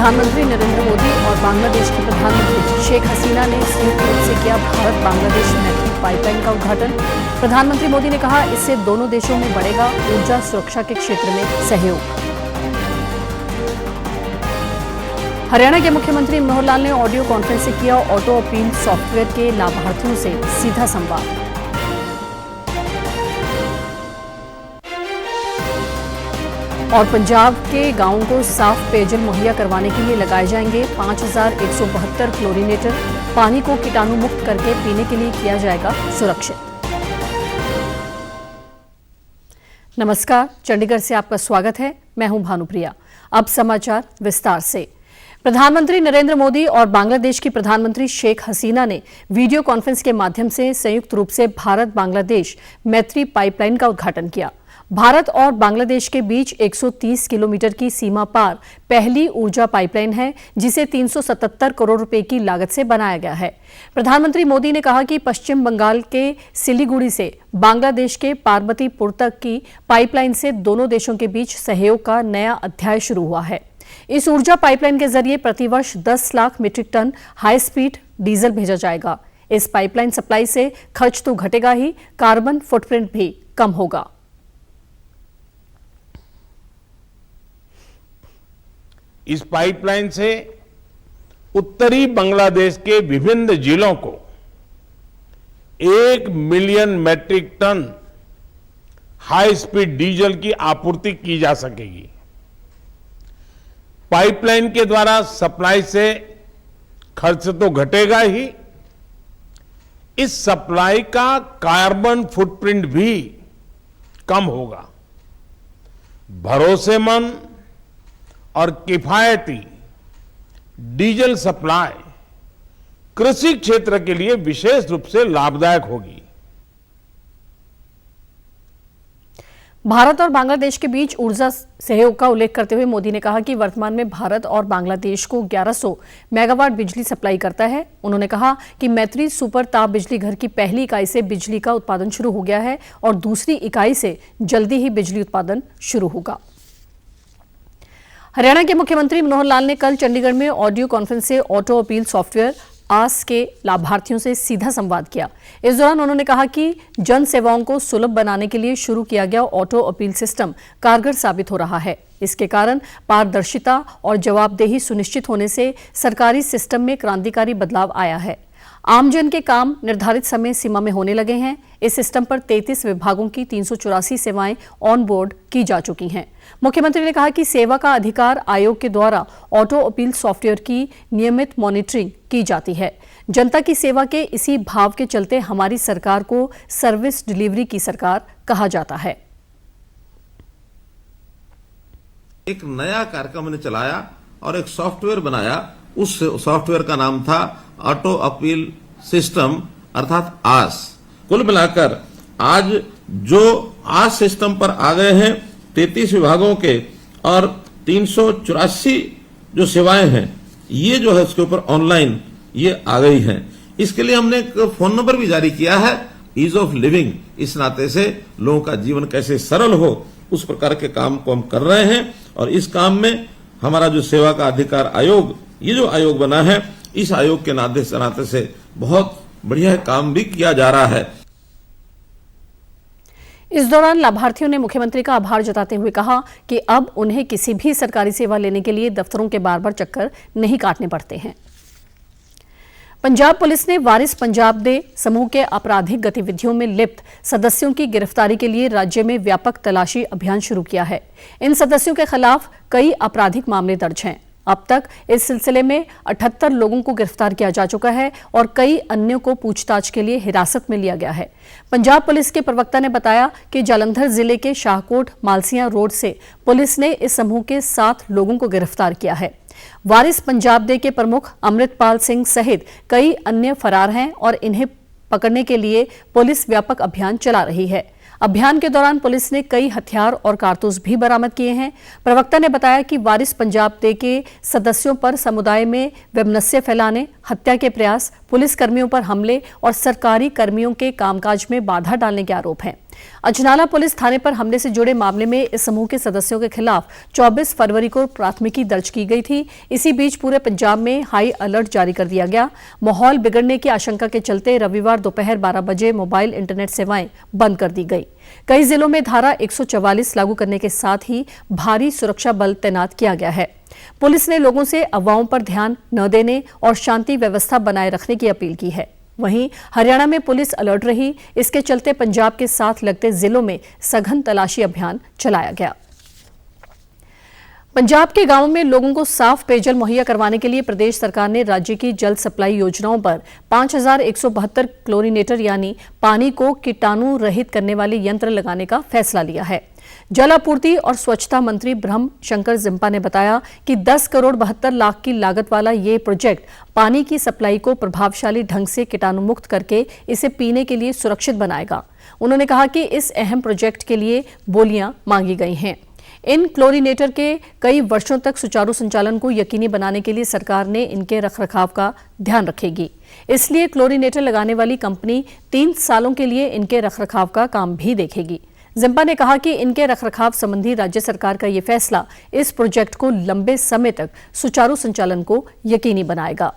प्रधानमंत्री नरेंद्र मोदी और बांग्लादेश की प्रधानमंत्री शेख हसीना ने संयुक्त रूप से किया भारत बांग्लादेश मैत्री पाइपलाइन का उद्घाटन। प्रधानमंत्री मोदी ने कहा, इससे दोनों देशों में बढ़ेगा ऊर्जा सुरक्षा के क्षेत्र में सहयोग। हरियाणा के मुख्यमंत्री मनोहर लाल ने ऑडियो कॉन्फ्रेंस से किया ऑटो अपील सॉफ्टवेयर के लाभार्थियों से सीधा संवाद। और पंजाब के गांवों को साफ पेयजल मुहैया करवाने के लिए लगाए जाएंगे 5172 क्लोरीनेटर। पानी को कीटाणु मुक्त करके पीने के लिए किया जाएगा सुरक्षित। नमस्कार, चंडीगढ़ से आपका स्वागत है। मैं हूं भानुप्रिया। अब समाचार विस्तार से। प्रधानमंत्री नरेंद्र मोदी और बांग्लादेश की प्रधानमंत्री शेख हसीना ने वीडियो कॉन्फ्रेंस के माध्यम से संयुक्त रूप से भारत बांग्लादेश मैत्री पाइपलाइन का उद्घाटन किया। भारत और बांग्लादेश के बीच 130 किलोमीटर की सीमा पार पहली ऊर्जा पाइपलाइन है, जिसे 377 करोड़ रुपए की लागत से बनाया गया है। प्रधानमंत्री मोदी ने कहा कि पश्चिम बंगाल के सिलीगुड़ी से बांग्लादेश के पार्वतीपुर तक की पाइपलाइन से दोनों देशों के बीच सहयोग का नया अध्याय शुरू हुआ है। इस ऊर्जा पाइपलाइन के जरिए प्रतिवर्ष 10 lakh metric ton high speed diesel भेजा जाएगा। इस पाइपलाइन सप्लाई से खर्च तो घटेगा ही, कार्बन फुटप्रिंट भी कम होगा। इस पाइपलाइन से उत्तरी बांग्लादेश के विभिन्न जिलों को 1 million metric ton high speed diesel की आपूर्ति की जा सकेगी। पाइपलाइन के द्वारा सप्लाई से खर्च तो घटेगा ही, इस सप्लाई का कार्बन फुटप्रिंट भी कम होगा। भरोसेमंद और किफायती डीजल सप्लाई कृषि क्षेत्र के लिए विशेष रूप से लाभदायक होगी। भारत और बांग्लादेश के बीच ऊर्जा सहयोग का उल्लेख करते हुए मोदी ने कहा कि वर्तमान में भारत और बांग्लादेश को 1100 मेगावाट बिजली सप्लाई करता है। उन्होंने कहा कि मैत्री सुपर ताप बिजली घर की पहली इकाई से बिजली का उत्पादन शुरू हो गया है और दूसरी इकाई से जल्दी ही बिजली उत्पादन शुरू होगा। हरियाणा के मुख्यमंत्री मनोहर लाल ने कल चंडीगढ़ में ऑडियो कॉन्फ्रेंस से ऑटो अपील सॉफ्टवेयर आस के लाभार्थियों से सीधा संवाद किया। इस दौरान उन्होंने कहा कि जन सेवाओं को सुलभ बनाने के लिए शुरू किया गया ऑटो अपील सिस्टम कारगर साबित हो रहा है। इसके कारण पारदर्शिता और जवाबदेही सुनिश्चित होने से सरकारी सिस्टम में क्रांतिकारी बदलाव आया है। आमजन के काम निर्धारित समय सीमा में होने लगे हैं। इस सिस्टम पर 33 विभागों की 384 सेवाएं ऑन बोर्ड की जा चुकी हैं। मुख्यमंत्री ने कहा कि सेवा का अधिकार आयोग के द्वारा ऑटो अपील सॉफ्टवेयर की नियमित मॉनिटरिंग की जाती है। जनता की सेवा के इसी भाव के चलते हमारी सरकार को सर्विस डिलीवरी की सरकार कहा जाता है। एक नया कार्यक्रम हमने चलाया और एक सॉफ्टवेयर बनाया। उस सॉफ्टवेयर का नाम था ऑटो अपील सिस्टम अर्थात आस। कुल मिलाकर आज जो आस सिस्टम पर आ गए हैं 33 विभागों के और 384 जो सेवाएं हैं, ये जो है उसके ऊपर ऑनलाइन ये आ गई हैं। इसके लिए हमने एक फोन नंबर भी जारी किया है, ईज ऑफ लिविंग। इस नाते से लोगों का जीवन कैसे सरल हो उस प्रकार के काम को हम कर रहे हैं। और इस काम में हमारा जो सेवा का अधिकार आयोग, ये जो आयोग बना है, इस आयोग के नाते से बहुत बढ़िया काम भी किया जा रहा है। इस दौरान लाभार्थियों ने मुख्यमंत्री का आभार जताते हुए कहा कि अब उन्हें किसी भी सरकारी सेवा लेने के लिए दफ्तरों के बार बार चक्कर नहीं काटने पड़ते हैं। पंजाब पुलिस ने वारिस पंजाब दे समूह के आपराधिक गतिविधियों में लिप्त सदस्यों की गिरफ्तारी के लिए राज्य में व्यापक तलाशी अभियान शुरू किया है। इन सदस्यों के खिलाफ कई आपराधिक मामले दर्ज हैं। अब तक इस सिलसिले में 78 लोगों को गिरफ्तार किया जा चुका है और कई अन्यों को पूछताछ के लिए हिरासत में लिया गया है। पंजाब पुलिस के प्रवक्ता ने बताया कि जालंधर जिले के शाहकोट मालसिया रोड से पुलिस ने इस समूह के 7 लोगों को गिरफ्तार किया है। वारिस पंजाब दे के प्रमुख अमृतपाल सिंह सहित कई अन्य फरार हैं और इन्हें पकड़ने के लिए पुलिस व्यापक अभियान चला रही है। अभियान के दौरान पुलिस ने कई हथियार और कारतूस भी बरामद किए हैं। प्रवक्ता ने बताया कि वारिस पंजाब दे के सदस्यों पर समुदाय में वैमनस्य फैलाने, हत्या के प्रयास, पुलिस कर्मियों पर हमले और सरकारी कर्मियों के कामकाज में बाधा डालने के आरोप हैं। अजनाला पुलिस थाने पर हमले से जुड़े मामले में इस समूह के सदस्यों के खिलाफ 24 फरवरी को प्राथमिकी दर्ज की गई थी। इसी बीच पूरे पंजाब में हाई अलर्ट जारी कर दिया गया। माहौल बिगड़ने की आशंका के चलते रविवार दोपहर 12 बजे मोबाइल इंटरनेट सेवाएं बंद कर दी गई। कई जिलों में धारा 144 लागू करने के साथ ही भारी सुरक्षा बल तैनात किया गया है। पुलिस ने लोगों से अफवाहों पर ध्यान न देने और शांति व्यवस्था बनाए रखने की अपील की है। वहीं हरियाणा में पुलिस अलर्ट रही। इसके चलते पंजाब के साथ लगते जिलों में सघन तलाशी अभियान चलाया गया। पंजाब के गांवों में लोगों को साफ पेयजल मुहैया करवाने के लिए प्रदेश सरकार ने राज्य की जल सप्लाई योजनाओं पर 5172 क्लोरीनेटर यानी पानी को कीटाणु रहित करने वाले यंत्र लगाने का फैसला लिया है। जल आपूर्ति और स्वच्छता मंत्री ब्रह्म शंकर जिम्पा ने बताया कि 10 करोड़ 72 लाख की लागत वाला ये प्रोजेक्ट पानी की सप्लाई को प्रभावशाली ढंग से कीटाणु मुक्त करके इसे पीने के लिए सुरक्षित बनाएगा। उन्होंने कहा कि इस अहम प्रोजेक्ट के लिए बोलियां मांगी गई हैं। इन क्लोरीनेटर के कई वर्षों तक सुचारू संचालन को यकीनी बनाने के लिए सरकार ने इनके रखरखाव का ध्यान रखेगी। इसलिए क्लोरीनेटर लगाने वाली कंपनी 3 सालों के लिए इनके रखरखाव का काम भी देखेगी। जिम्पा ने कहा कि इनके रखरखाव संबंधी राज्य सरकार का ये फैसला इस प्रोजेक्ट को लंबे समय तक सुचारू संचालन को यकीनी बनाएगा।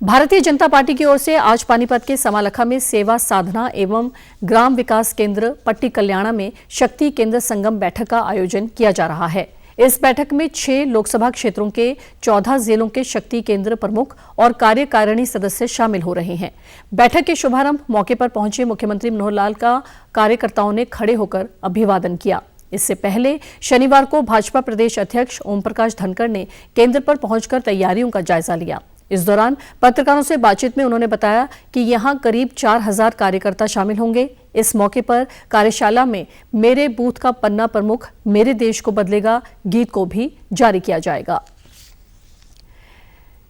भारतीय जनता पार्टी की ओर से आज पानीपत के समालखा में सेवा साधना एवं ग्राम विकास केंद्र पट्टी कल्याणा में शक्ति केंद्र संगम बैठक का आयोजन किया जा रहा है। इस बैठक में 6 लोकसभा क्षेत्रों के 14 जिलों के शक्ति केंद्र प्रमुख और कार्यकारिणी सदस्य शामिल हो रहे हैं। बैठक के शुभारंभ मौके पर पहुंचे मुख्यमंत्री मनोहर लाल का कार्यकर्ताओं ने खड़े होकर अभिवादन किया। इससे पहले शनिवार को भाजपा प्रदेश अध्यक्ष ओम प्रकाश धनखड़ ने केंद्र पर पहुंचकर तैयारियों का जायजा लिया। इस दौरान पत्रकारों से बातचीत में उन्होंने बताया कि यहां करीब 4000 कार्यकर्ता शामिल होंगे। इस मौके पर कार्यशाला में मेरे बूथ का पन्ना प्रमुख मेरे देश को बदलेगा गीत को भी जारी किया जाएगा।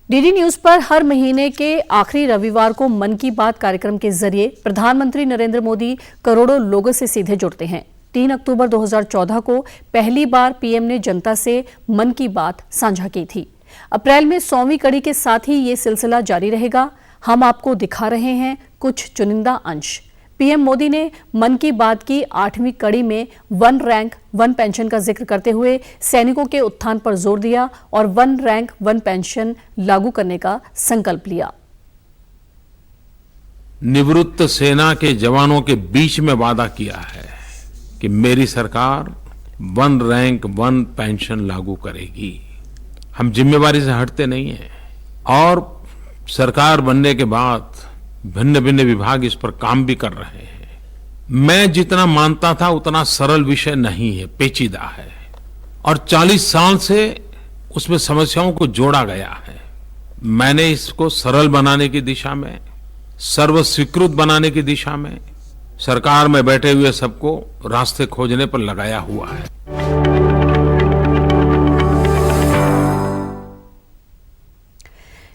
डीडी न्यूज पर हर महीने के आखिरी रविवार को मन की बात कार्यक्रम के जरिए प्रधानमंत्री नरेंद्र मोदी करोड़ों लोगों से सीधे जुड़ते हैं। 3 अक्टूबर 2014 को पहली बार पीएम ने जनता से मन की बात साझा की थी। अप्रैल में 100वीं कड़ी के साथ ही ये सिलसिला जारी रहेगा। हम आपको दिखा रहे हैं कुछ चुनिंदा अंश। पीएम मोदी ने मन की बात की 8वीं कड़ी में 1 रैंक 1 पेंशन का जिक्र करते हुए सैनिकों के उत्थान पर जोर दिया और 1 रैंक 1 पेंशन लागू करने का संकल्प लिया। निवृत्त सेना के जवानों के बीच में वादा किया है कि मेरी सरकार 1 रैंक 1 पेंशन लागू करेगी। हम जिम्मेवारी से हटते नहीं हैं और सरकार बनने के बाद भिन्न भिन्न विभाग इस पर काम भी कर रहे हैं। मैं जितना मानता था उतना सरल विषय नहीं है, पेचीदा है और 40 साल से उसमें समस्याओं को जोड़ा गया है। मैंने इसको सरल बनाने की दिशा में, सर्वस्वीकृत बनाने की दिशा में सरकार में बैठे हुए सबको रास्ते खोजने पर लगाया हुआ है।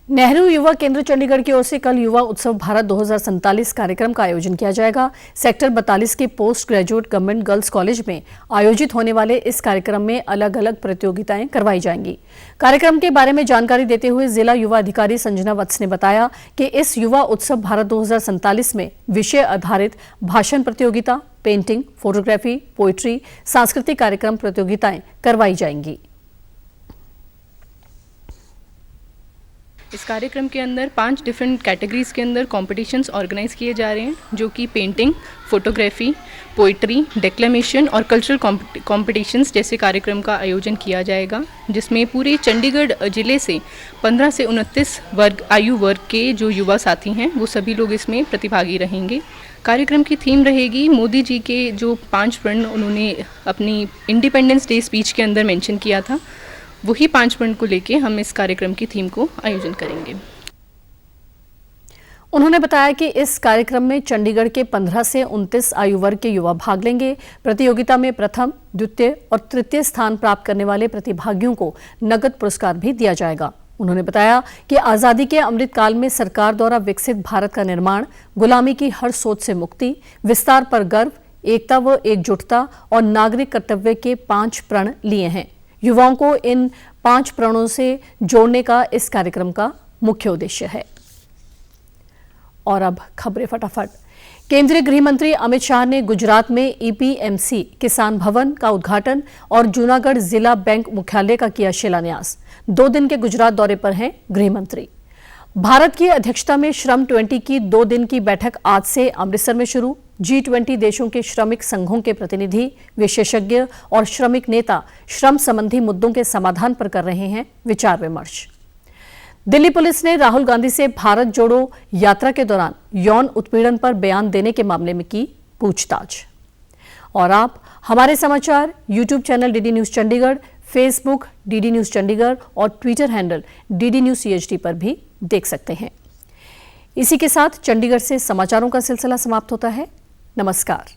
नेहरू युवा केंद्र चंडीगढ़ की ओर से कल युवा उत्सव भारत 2047 कार्यक्रम का आयोजन किया जाएगा। सेक्टर 42 के post graduate government girls college में आयोजित होने वाले इस कार्यक्रम में अलग अलग प्रतियोगिताएं करवाई जाएंगी। कार्यक्रम के बारे में जानकारी देते हुए जिला युवा अधिकारी संजना वत्स ने बताया कि इस युवा उत्सव भारत 2047 में विषय आधारित भाषण प्रतियोगिता, पेंटिंग, फोटोग्राफी, पोइट्री, सांस्कृतिक कार्यक्रम प्रतियोगिताएं करवाई जाएंगी। इस कार्यक्रम के अंदर 5 डिफरेंट कैटेगरीज के अंदर कॉम्पिटिशन्स ऑर्गेनाइज किए जा रहे हैं, जो कि पेंटिंग, फोटोग्राफी, पोइट्री, डेक्लेमेशन और कल्चरल कॉम्पिटिशन्स जैसे कार्यक्रम का आयोजन किया जाएगा, जिसमें पूरे चंडीगढ़ जिले से 15 से 29 आयु वर्ग के जो युवा साथी हैं वो सभी लोग इसमें प्रतिभागी रहेंगे। कार्यक्रम की थीम रहेगी मोदी जी के जो 5 प्रण उन्होंने अपनी इंडिपेंडेंस डे स्पीच के अंदर मेंशन किया था, वही 5 पॉइंट को लेके हम इस कार्यक्रम की थीम को आयोजन करेंगे। उन्होंने बताया कि इस कार्यक्रम में चंडीगढ़ के 15 से 29 आयु वर्ग के युवा भाग लेंगे। प्रतियोगिता में प्रथम, द्वितीय और तृतीय स्थान प्राप्त करने वाले प्रतिभागियों को नगद पुरस्कार भी दिया जाएगा। उन्होंने बताया कि आजादी के अमृत काल में सरकार द्वारा विकसित भारत का निर्माण, गुलामी की हर सोच से मुक्ति, विस्तार पर गर्व, एकता व एकजुटता और नागरिक कर्तव्य के 5 प्रण लिए हैं। युवाओं को इन 5 प्रणों से जोड़ने का इस कार्यक्रम का मुख्य उद्देश्य है। और अब खबरें फटाफट। केंद्रीय गृह मंत्री अमित शाह ने गुजरात में ईपीएमसी किसान भवन का उद्घाटन और जूनागढ़ जिला बैंक मुख्यालय का किया शिलान्यास। 2 दिन के गुजरात दौरे पर हैं गृह मंत्री। भारत की अध्यक्षता में श्रम 20 की 2 दिन की बैठक आज से अमृतसर में शुरू। G20 देशों के श्रमिक संघों के प्रतिनिधि, विशेषज्ञ और श्रमिक नेता श्रम संबंधी मुद्दों के समाधान पर कर रहे हैं विचार विमर्श। दिल्ली पुलिस ने राहुल गांधी से भारत जोड़ो यात्रा के दौरान यौन उत्पीड़न पर बयान देने के मामले में की पूछताछ। और आप हमारे समाचार YouTube channel DD news Chandigarh, Facebook DD news Chandigarh और Twitter handle DD news CHD पर भी देख सकते हैं। इसी के साथ चंडीगढ़ से समाचारों का सिलसिला समाप्त होता है। नमस्कार।